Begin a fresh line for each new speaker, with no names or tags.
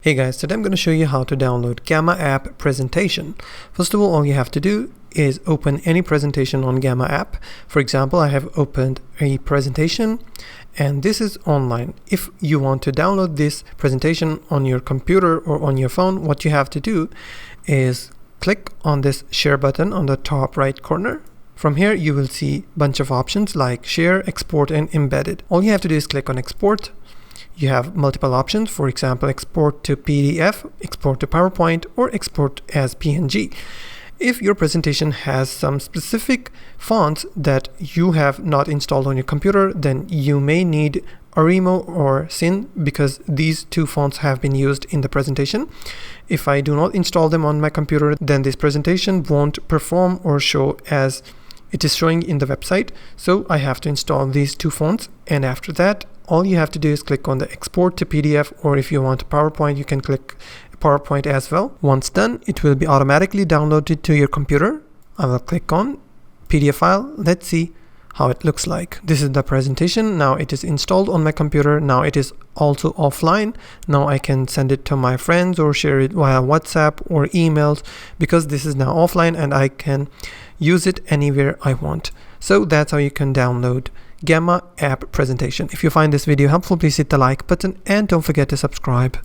Hey guys, today I'm going to show you how to download Gamma App Presentation. First of all you have to do is open any presentation on Gamma App. For example, I have opened a presentation and this is online. If you want to download this presentation on your computer or on your phone, what you have to do is click on this share button on the top right corner. From here you will see a bunch of options like share, export and embedded. All you have to do is click on export. You have multiple options, for example, export to PDF, export to PowerPoint, or export as PNG. If your presentation has some specific fonts that you have not installed on your computer, then you may need Arimo or Sin because these two fonts have been used in the presentation. If I do not install them on my computer, then this presentation won't perform or show as it is showing in the website. So I have to install these two fonts, and after that all you have to do is click on the export to PDF, or if you want PowerPoint you can click PowerPoint as well. Once done, it will be automatically downloaded to your computer. I will click on PDF file. Let's see how it looks like. This is the presentation. Now it is installed on my computer. Now it is also offline. Now I can send it to my friends or share it via WhatsApp or emails because this is now offline and I can use it anywhere I want. So that's how you can download Gamma App Presentation. If you find this video helpful, please hit the like button and don't forget to subscribe.